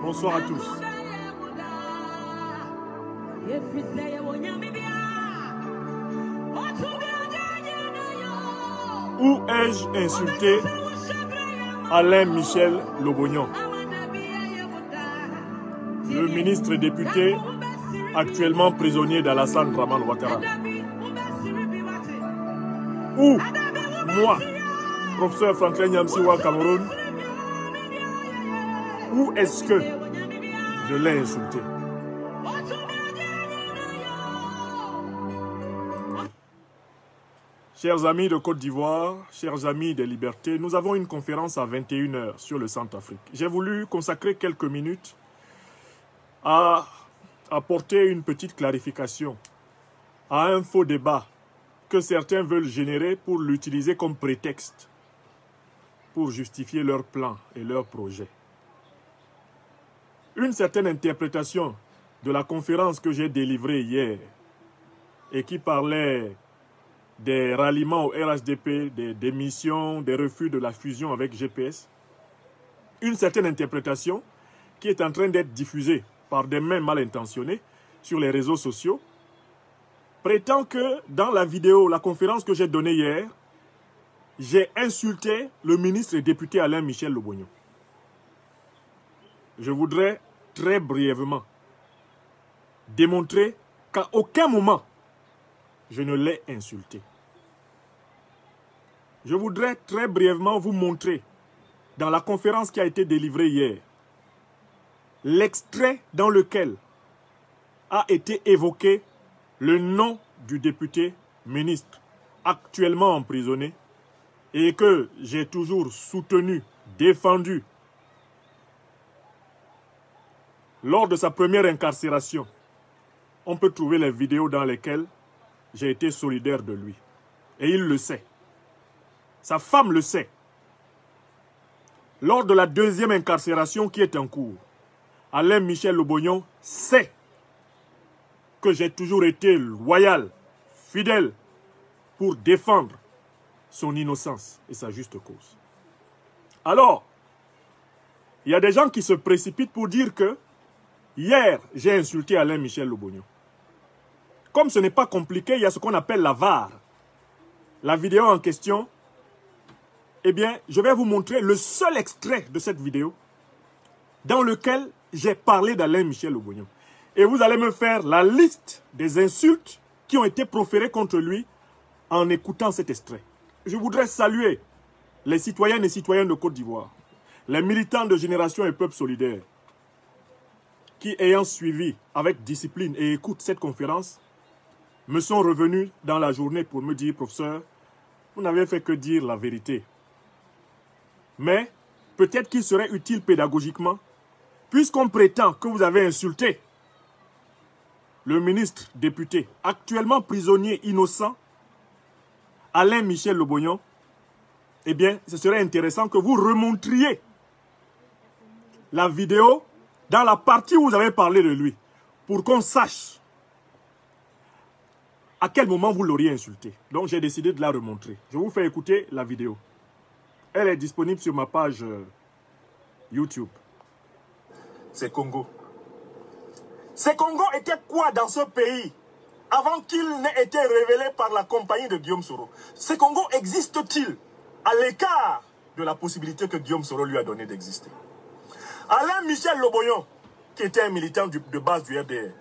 Bonsoir à tous. Où ai-je insulté Alain Michel Lobognon, le ministre et député actuellement prisonnier d'Alassane Dramane Ouattara? Où moi, professeur Franklin Nyamsiwa Cameroun, où est-ce que je l'ai insulté? Chers amis de Côte d'Ivoire, chers amis des libertés, nous avons une conférence à 21 h sur le Centrafrique. J'ai voulu consacrer quelques minutes à apporter une petite clarification à un faux débat que certains veulent générer pour l'utiliser comme prétexte pour justifier leurs plans et leurs projets. Une certaine interprétation de la conférence que j'ai délivrée hier et qui parlait des ralliements au RHDP, des démissions, des refus de la fusion avec GPS, une certaine interprétation qui est en train d'être diffusée par des mains mal intentionnées sur les réseaux sociaux, prétend que dans la vidéo, la conférence que j'ai donnée hier, j'ai insulté le ministre et député Alain Michel Lobognon. Je voudrais très brièvement démontrer qu'à aucun moment je ne l'ai insulté. Je voudrais très brièvement vous montrer, dans la conférence qui a été délivrée hier, l'extrait dans lequel a été évoqué le nom du député ministre actuellement emprisonné et que j'ai toujours soutenu, défendu. Lors de sa première incarcération, on peut trouver les vidéos dans lesquelles j'ai été solidaire de lui. Et il le sait. Sa femme le sait. Lors de la deuxième incarcération qui est en cours, Alain Michel Lobognon sait que j'ai toujours été loyal, fidèle, pour défendre son innocence et sa juste cause. Alors, il y a des gens qui se précipitent pour dire que hier, j'ai insulté Alain Michel Lobognon. Comme ce n'est pas compliqué, il y a ce qu'on appelle la VAR. La vidéo en question, eh bien, je vais vous montrer le seul extrait de cette vidéo dans lequel j'ai parlé d'Alain Michel Lobognon. Et vous allez me faire la liste des insultes qui ont été proférées contre lui en écoutant cet extrait. Je voudrais saluer les citoyennes et citoyens de Côte d'Ivoire, les militants de Génération et Peuple Solidaire, qui, ayant suivi avec discipline et écoute cette conférence, me sont revenus dans la journée pour me dire, professeur, vous n'avez fait que dire la vérité. Mais peut-être qu'il serait utile pédagogiquement, puisqu'on prétend que vous avez insulté le ministre député, actuellement prisonnier innocent, Alain Michel Lobognon, eh bien, ce serait intéressant que vous remontriez la vidéo dans la partie où vous avez parlé de lui, pour qu'on sache à quel moment vous l'auriez insulté. Donc j'ai décidé de la remontrer. Je vous fais écouter la vidéo. Elle est disponible sur ma page YouTube. C'est Congo. Ces Congo était quoi dans ce pays avant qu'il n'ait été révélé par la compagnie de Guillaume Soro? Ces Congo existe-t-il à l'écart de la possibilité que Guillaume Soro lui a donné d'exister? Alain Michel Lobognon, qui était un militant de base du RDR,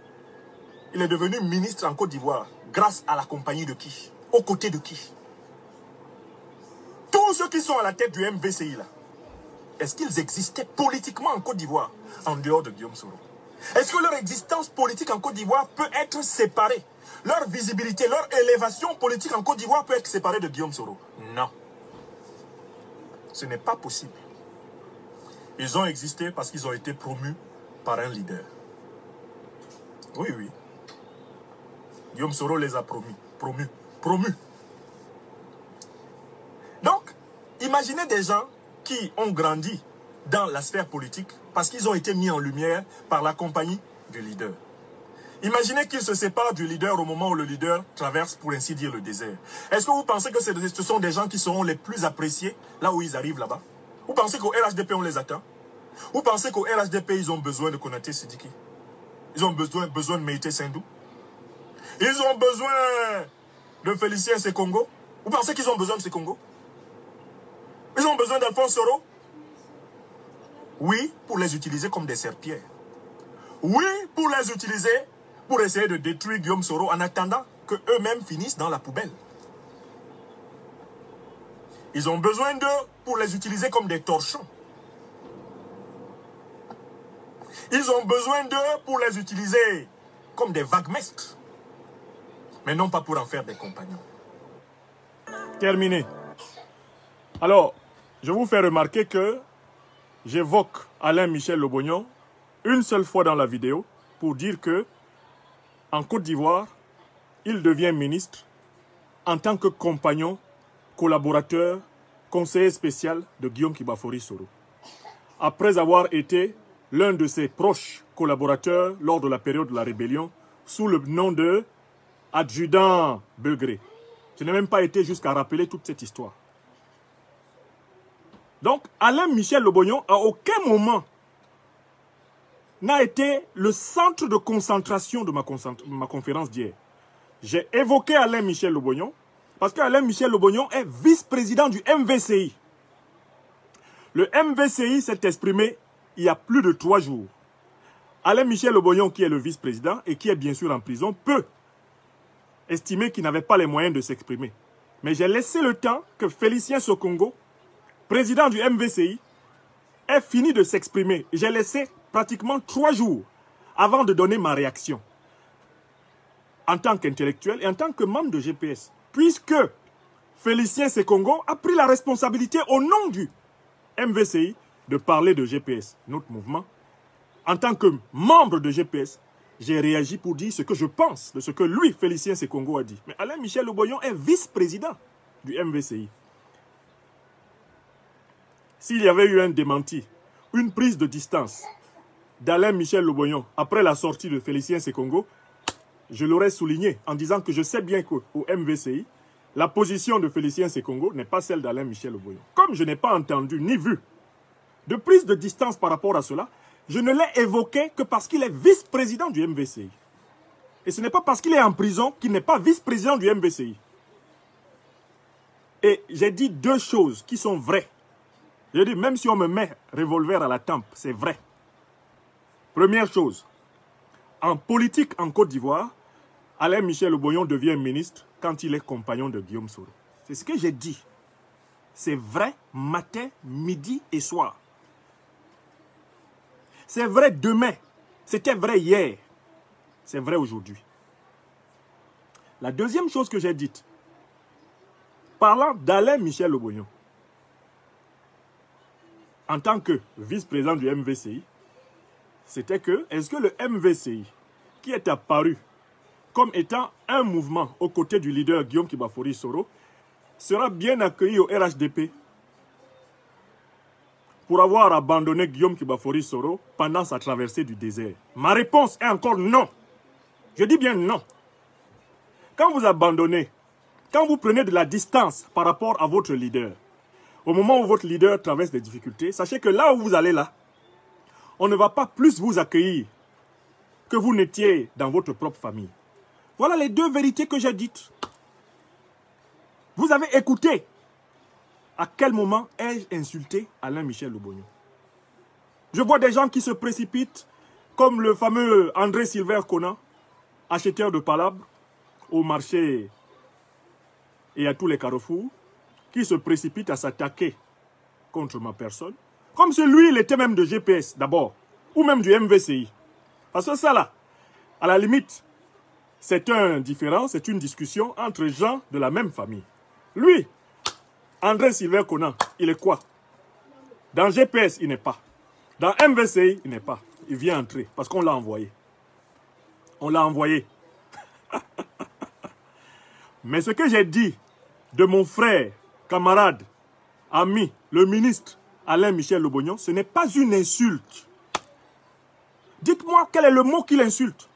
il est devenu ministre en Côte d'Ivoire grâce à la compagnie de qui? Aux côtés de qui? Tous ceux qui sont à la tête du MVCI là, est-ce qu'ils existaient politiquement en Côte d'Ivoire en dehors de Guillaume Soro? Est-ce que leur existence politique en Côte d'Ivoire peut être séparée? Leur visibilité, leur élévation politique en Côte d'Ivoire peut être séparée de Guillaume Soro? Non. Ce n'est pas possible. Ils ont existé parce qu'ils ont été promus par un leader. Oui, oui. Guillaume Soro les a promus. Donc, imaginez des gens qui ont grandi dans la sphère politique parce qu'ils ont été mis en lumière par la compagnie du leader. Imaginez qu'ils se séparent du leader au moment où le leader traverse, pour ainsi dire, le désert. Est-ce que vous pensez que ce sont des gens qui seront les plus appréciés là où ils arrivent là-bas? Vous pensez qu'au RHDP on les attend? Vous pensez qu'au RHDP, ils ont besoin de Konaté Sidiki? Ils ont besoin de Meïté Sendou? Ils ont besoin de Félicien Sekongo? Vous pensez qu'ils ont besoin de Sekongo? Ils ont besoin d'Alphonse Soro? Oui, pour les utiliser comme des serpillères. Oui, pour les utiliser pour essayer de détruire Guillaume Soro en attendant qu'eux-mêmes finissent dans la poubelle. Ils ont besoin d'eux pour les utiliser comme des torchons. Ils ont besoin d'eux pour les utiliser comme des vaguemestres. Mais non pas pour en faire des compagnons. Terminé. Alors, je vous fais remarquer que j'évoque Alain Michel Lobognon une seule fois dans la vidéo pour dire que en Côte d'Ivoire, il devient ministre en tant que compagnon, collaborateur, conseiller spécial de Guillaume Kibafori Soro. Après avoir été l'un de ses proches collaborateurs lors de la période de la rébellion sous le nom de adjudant Begré. Je n'ai même pas été jusqu'à rappeler toute cette histoire. Donc, Alain Michel Lobognon, à aucun moment, n'a été le centre de concentration de ma conférence d'hier. J'ai évoqué Alain Michel Lobognon parce qu'Alain Michel Lobognon est vice-président du MVCI. Le MVCI s'est exprimé il y a plus de 3 jours. Alain Michel Lobognon, qui est le vice-président et qui est bien sûr en prison, peut estimer qu'il n'avait pas les moyens de s'exprimer. Mais j'ai laissé le temps que Félicien Sekongo, président du MVCI, ait fini de s'exprimer. J'ai laissé pratiquement 3 jours avant de donner ma réaction en tant qu'intellectuel et en tant que membre de GPS. Puisque Félicien Sekongo a pris la responsabilité au nom du MVCI de parler de GPS, notre mouvement. En tant que membre de GPS, j'ai réagi pour dire ce que je pense de ce que lui, Félicien Sekongo, a dit. Mais Alain Michel Lobognon est vice-président du MVCI. S'il y avait eu un démenti, une prise de distance d'Alain Michel Lobognon après la sortie de Félicien Sekongo, je l'aurais souligné en disant que je sais bien qu'au MVCI, la position de Félicien Sekongo n'est pas celle d'Alain Michel Lobognon. Comme je n'ai pas entendu ni vu de prise de distance par rapport à cela, je ne l'ai évoqué que parce qu'il est vice-président du MVCI. Et ce n'est pas parce qu'il est en prison qu'il n'est pas vice-président du MVCI. Et j'ai dit 2 choses qui sont vraies. J'ai dit, même si on me met revolver à la tempe, c'est vrai. Première chose, en politique en Côte d'Ivoire, Alain Michel Lobognon devient ministre quand il est compagnon de Guillaume Soro. C'est ce que j'ai dit. C'est vrai matin, midi et soir. C'est vrai demain. C'était vrai hier. C'est vrai aujourd'hui. La deuxième chose que j'ai dite, parlant d'Alain Michel Lobognon, en tant que vice-président du MVCI, c'était que, est-ce que le MVCI, qui est apparu comme étant un mouvement aux côtés du leader Guillaume Kibafori Soro, sera bien accueilli au RHDP pour avoir abandonné Guillaume Kibafori Soro pendant sa traversée du désert? Ma réponse est encore non. Je dis bien non. Quand vous abandonnez, quand vous prenez de la distance par rapport à votre leader, au moment où votre leader traverse des difficultés, sachez que là où vous allez là, on ne va pas plus vous accueillir que vous n'étiez dans votre propre famille. Voilà les 2 vérités que j'ai dites. Vous avez écouté. À quel moment ai-je insulté Alain Michel Lobognon? Je vois des gens qui se précipitent, comme le fameux André Sylvain Conan, acheteur de palabres au marché et à tous les carrefours, qui se précipitent à s'attaquer contre ma personne. Comme si lui, il était même de GPS d'abord, ou même du MVCI. Parce que ça là, à la limite, c'est un différent, c'est une discussion entre gens de la même famille. Lui, André Sylvain Conan, il est quoi? Dans GPS, il n'est pas. Dans MVCI, il n'est pas. Il vient entrer parce qu'on l'a envoyé. On l'a envoyé. Mais ce que j'ai dit de mon frère, camarade, ami, le ministre Alain Michel Lobognon, ce n'est pas une insulte. Dites-moi quel est le mot qu'il insulte.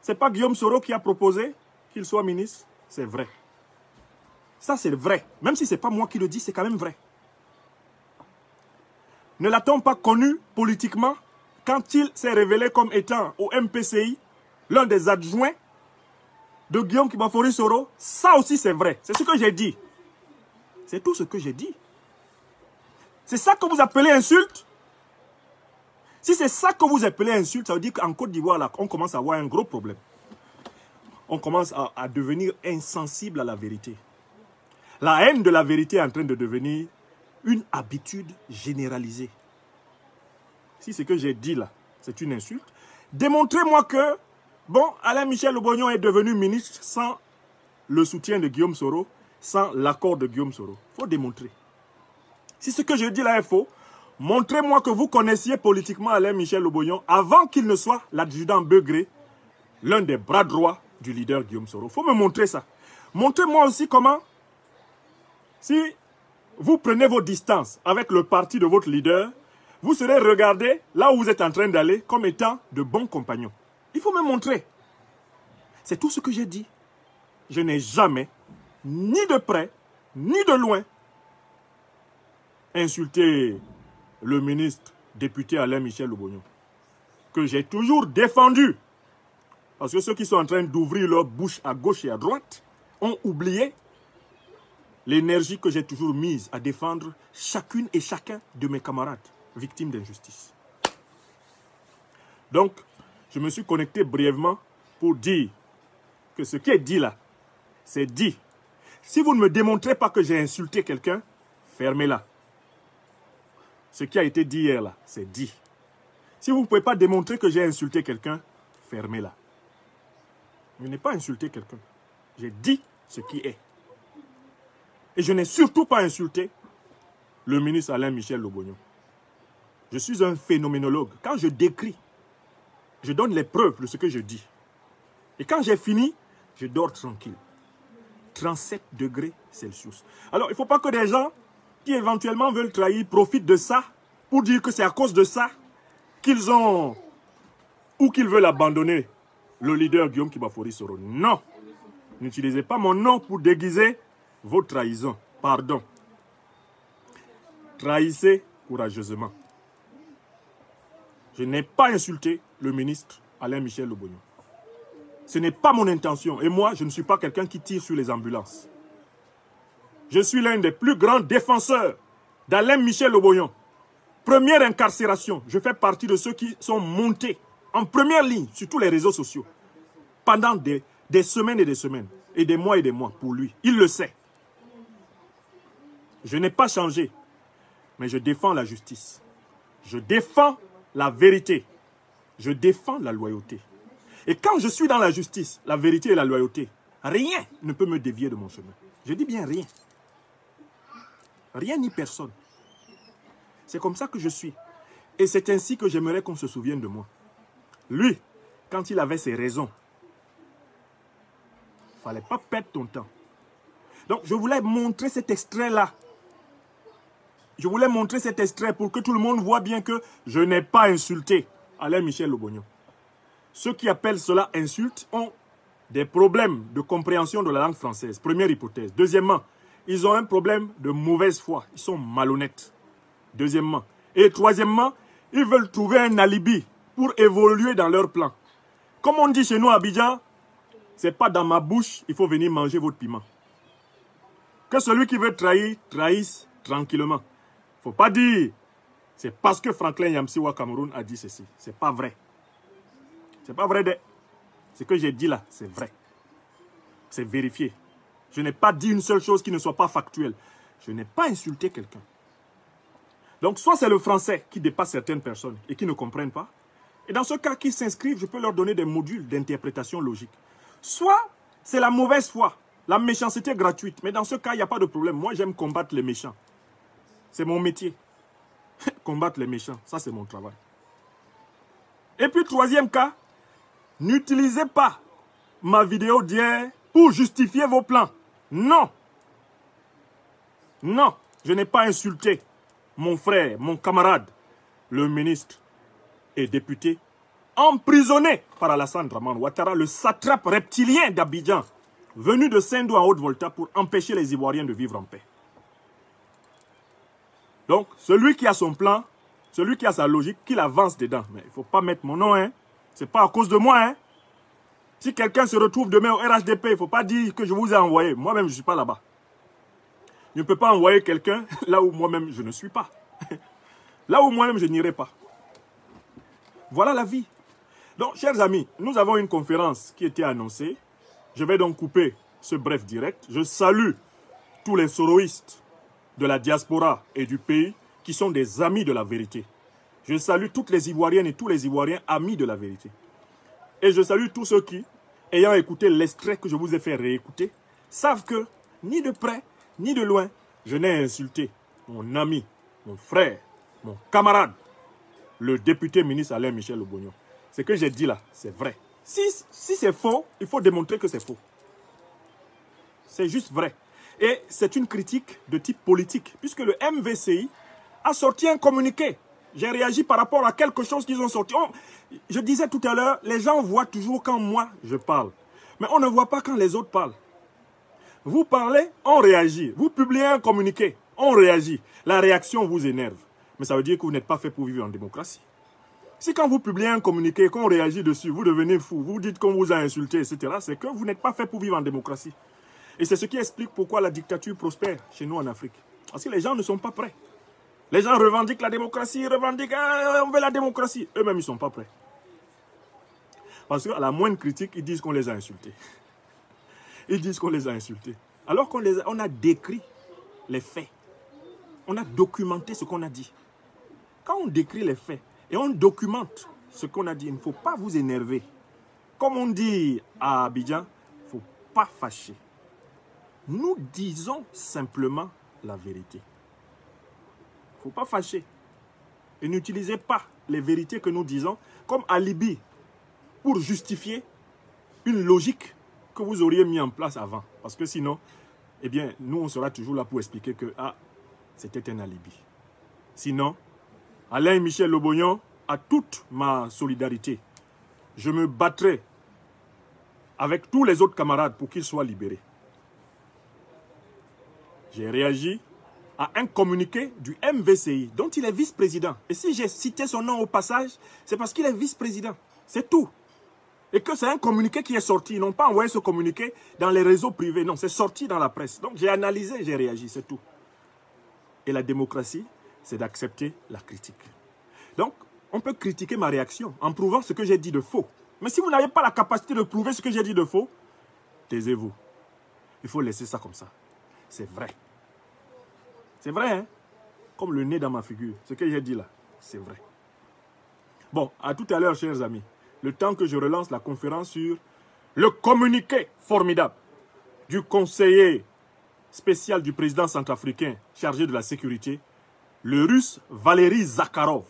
Ce n'est pas Guillaume Soro qui a proposé qu'il soit ministre? C'est vrai. Ça, c'est vrai. Même si ce n'est pas moi qui le dis, c'est quand même vrai. Ne l'a-t-on pas connu politiquement quand il s'est révélé comme étant au MPCI l'un des adjoints de Guillaume Kibafori Soro? Ça aussi c'est vrai. C'est ce que j'ai dit. C'est tout ce que j'ai dit. C'est ça que vous appelez insulte? Si c'est ça que vous appelez insulte, ça veut dire qu'en Côte d'Ivoire, là, on commence à avoir un gros problème. On commence à devenir insensible à la vérité. La haine de la vérité est en train de devenir une habitude généralisée. Si ce que j'ai dit là, c'est une insulte, démontrez-moi que, bon, Alain Michel Lobognon est devenu ministre sans le soutien de Guillaume Soro, sans l'accord de Guillaume Soro. Il faut démontrer. Si ce que je dis là est faux, montrez-moi que vous connaissiez politiquement Alain Michel Lobognon avant qu'il ne soit l'adjudant Begré, l'un des bras droits du leader Guillaume Soro. Il faut me montrer ça. Montrez-moi aussi comment, si vous prenez vos distances avec le parti de votre leader, vous serez regardé là où vous êtes en train d'aller comme étant de bons compagnons. Il faut me montrer. C'est tout ce que j'ai dit. Je n'ai jamais, ni de près, ni de loin, insulté le ministre député Alain Michel Lobognon, que j'ai toujours défendu. Parce que ceux qui sont en train d'ouvrir leur bouche à gauche et à droite ont oublié l'énergie que j'ai toujours mise à défendre chacune et chacun de mes camarades victimes d'injustice. Donc, je me suis connecté brièvement pour dire que ce qui est dit là, c'est dit. Si vous ne me démontrez pas que j'ai insulté quelqu'un, fermez-la. Ce qui a été dit hier là, c'est dit. Si vous ne pouvez pas démontrer que j'ai insulté quelqu'un, fermez-la. Je n'ai pas insulté quelqu'un. J'ai dit ce qui est. Et je n'ai surtout pas insulté le ministre Alain Michel Lobognon. Je suis un phénoménologue. Quand je décris, je donne les preuves de ce que je dis. Et quand j'ai fini, je dors tranquille. 37 degrés Celsius. Alors, il ne faut pas que des gens qui éventuellement veulent trahir profitent de ça pour dire que c'est à cause de ça qu'ils ont ou qu'ils veulent abandonner le leader Guillaume Kibafori Soro. Non. N'utilisez pas mon nom pour déguiser vos trahisons. Pardon. Trahissez courageusement. Je n'ai pas insulté le ministre Alain Michel Lobognon. Ce n'est pas mon intention. Et moi, je ne suis pas quelqu'un qui tire sur les ambulances. Je suis l'un des plus grands défenseurs d'Alain Michel Lobognon. Première incarcération. Je fais partie de ceux qui sont montés en première ligne sur tous les réseaux sociaux pendant des semaines et des semaines et des mois pour lui. Il le sait. Je n'ai pas changé, mais je défends la justice. Je défends la vérité. Je défends la loyauté. Et quand je suis dans la justice, la vérité et la loyauté, rien ne peut me dévier de mon chemin. Je dis bien rien. Rien ni personne. C'est comme ça que je suis. Et c'est ainsi que j'aimerais qu'on se souvienne de moi. Lui, quand il avait ses raisons, il ne fallait pas perdre ton temps. Donc, je voulais montrer cet extrait-là. Je voulais montrer cet extrait pour que tout le monde voit bien que je n'ai pas insulté Alain Michel Lobognon. Ceux qui appellent cela insulte ont des problèmes de compréhension de la langue française. Première hypothèse. Deuxièmement, ils ont un problème de mauvaise foi. Ils sont malhonnêtes. Deuxièmement. Et troisièmement, ils veulent trouver un alibi pour évoluer dans leur plan. Comme on dit chez nous à Abidjan, c'est pas dans ma bouche, il faut venir manger votre piment. Que celui qui veut trahir, trahisse tranquillement. Il ne faut pas dire, c'est parce que Franklin Yamsiwa Cameroun a dit ceci. C'est pas vrai. C'est pas vrai. Ce que j'ai dit là, c'est vrai. C'est vérifié. Je n'ai pas dit une seule chose qui ne soit pas factuelle. Je n'ai pas insulté quelqu'un. Donc, soit c'est le français qui dépasse certaines personnes et qui ne comprennent pas. Et dans ce cas, qu'ils s'inscrivent, je peux leur donner des modules d'interprétation logique. Soit c'est la mauvaise foi, la méchanceté gratuite. Mais dans ce cas, il n'y a pas de problème. Moi, j'aime combattre les méchants. C'est mon métier. Combattre les méchants, ça c'est mon travail. Et puis, troisième cas, n'utilisez pas ma vidéo d'hier pour justifier vos plans. Non. Non, je n'ai pas insulté mon frère, mon camarade, le ministre et député, emprisonné par Alassane Dramane Ouattara, le satrape reptilien d'Abidjan, venu de Saint-Dou en Haute-Volta pour empêcher les Ivoiriens de vivre en paix. Donc, celui qui a son plan Celui qui a sa logique, qu'il avance dedans. Mais il ne faut pas mettre mon nom, hein. Ce n'est pas à cause de moi, hein. Si quelqu'un se retrouve demain au RHDP, il ne faut pas dire que je vous ai envoyé. Moi-même, je ne suis pas là-bas. Je ne peux pas envoyer quelqu'un là où moi-même je ne suis pas. Là où moi-même je n'irai pas. Voilà la vie. Donc, chers amis, nous avons une conférence qui était annoncée. Je vais donc couper ce bref direct. Je salue tous les soroïstes de la diaspora et du pays qui sont des amis de la vérité. Je salue toutes les Ivoiriennes et tous les Ivoiriens amis de la vérité. Et je salue tous ceux qui, ayant écouté l'extrait que je vous ai fait réécouter, savent que, ni de près, ni de loin, je n'ai insulté mon ami, mon frère, mon camarade, le député ministre Alain Michel Lobognon. Ce que j'ai dit là, c'est vrai. Si c'est faux, il faut démontrer que c'est faux. C'est juste vrai. Et c'est une critique de type politique, puisque le MVCI a sorti un communiqué. J'ai réagi par rapport à quelque chose qu'ils ont sorti. Je disais tout à l'heure, les gens voient toujours quand moi je parle. Mais on ne voit pas quand les autres parlent. Vous parlez, on réagit. Vous publiez un communiqué, on réagit. La réaction vous énerve. Mais ça veut dire que vous n'êtes pas fait pour vivre en démocratie. Si quand vous publiez un communiqué, qu'on réagit dessus, vous devenez fou, vous dites qu'on vous a insulté, etc., c'est que vous n'êtes pas fait pour vivre en démocratie. Et c'est ce qui explique pourquoi la dictature prospère chez nous en Afrique. Parce que les gens ne sont pas prêts. Les gens revendiquent la démocratie, revendiquent, on veut la démocratie. Eux-mêmes, ils ne sont pas prêts. Parce qu'à la moindre critique, ils disent qu'on les a insultés. Ils disent qu'on les a insultés. Alors qu'on a décrit les faits. On a documenté ce qu'on a dit. Quand on décrit les faits et on documente ce qu'on a dit, il ne faut pas vous énerver. Comme on dit à Abidjan, il ne faut pas fâcher. Nous disons simplement la vérité. Il ne faut pas fâcher. Et n'utilisez pas les vérités que nous disons comme alibi pour justifier une logique que vous auriez mis en place avant. Parce que sinon, eh bien, nous, on sera toujours là pour expliquer que c'était un alibi. Sinon, Alain Michel Lobognon a toute ma solidarité. Je me battrai avec tous les autres camarades pour qu'il soit libéré. J'ai réagi à un communiqué du MVCI, dont il est vice-président. Et si j'ai cité son nom au passage, c'est parce qu'il est vice-président. C'est tout. Et que c'est un communiqué qui est sorti. Ils n'ont pas envoyé ce communiqué dans les réseaux privés. Non, c'est sorti dans la presse. Donc j'ai analysé, j'ai réagi, c'est tout. Et la démocratie, c'est d'accepter la critique. Donc, on peut critiquer ma réaction en prouvant ce que j'ai dit de faux. Mais si vous n'avez pas la capacité de prouver ce que j'ai dit de faux, taisez-vous. Il faut laisser ça comme ça. C'est vrai. C'est vrai, hein? Comme le nez dans ma figure. Ce que j'ai dit là, c'est vrai. Bon, à tout à l'heure, chers amis. Le temps que je relance la conférence sur le communiqué formidable du conseiller spécial du président centrafricain chargé de la sécurité, le russe Valéry Zakharov.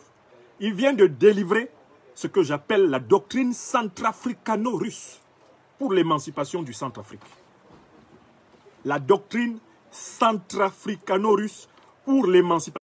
Il vient de délivrer ce que j'appelle la doctrine centrafricano-russe pour l'émancipation du Centrafrique. La doctrine centrafricano-russe pour l'émancipation.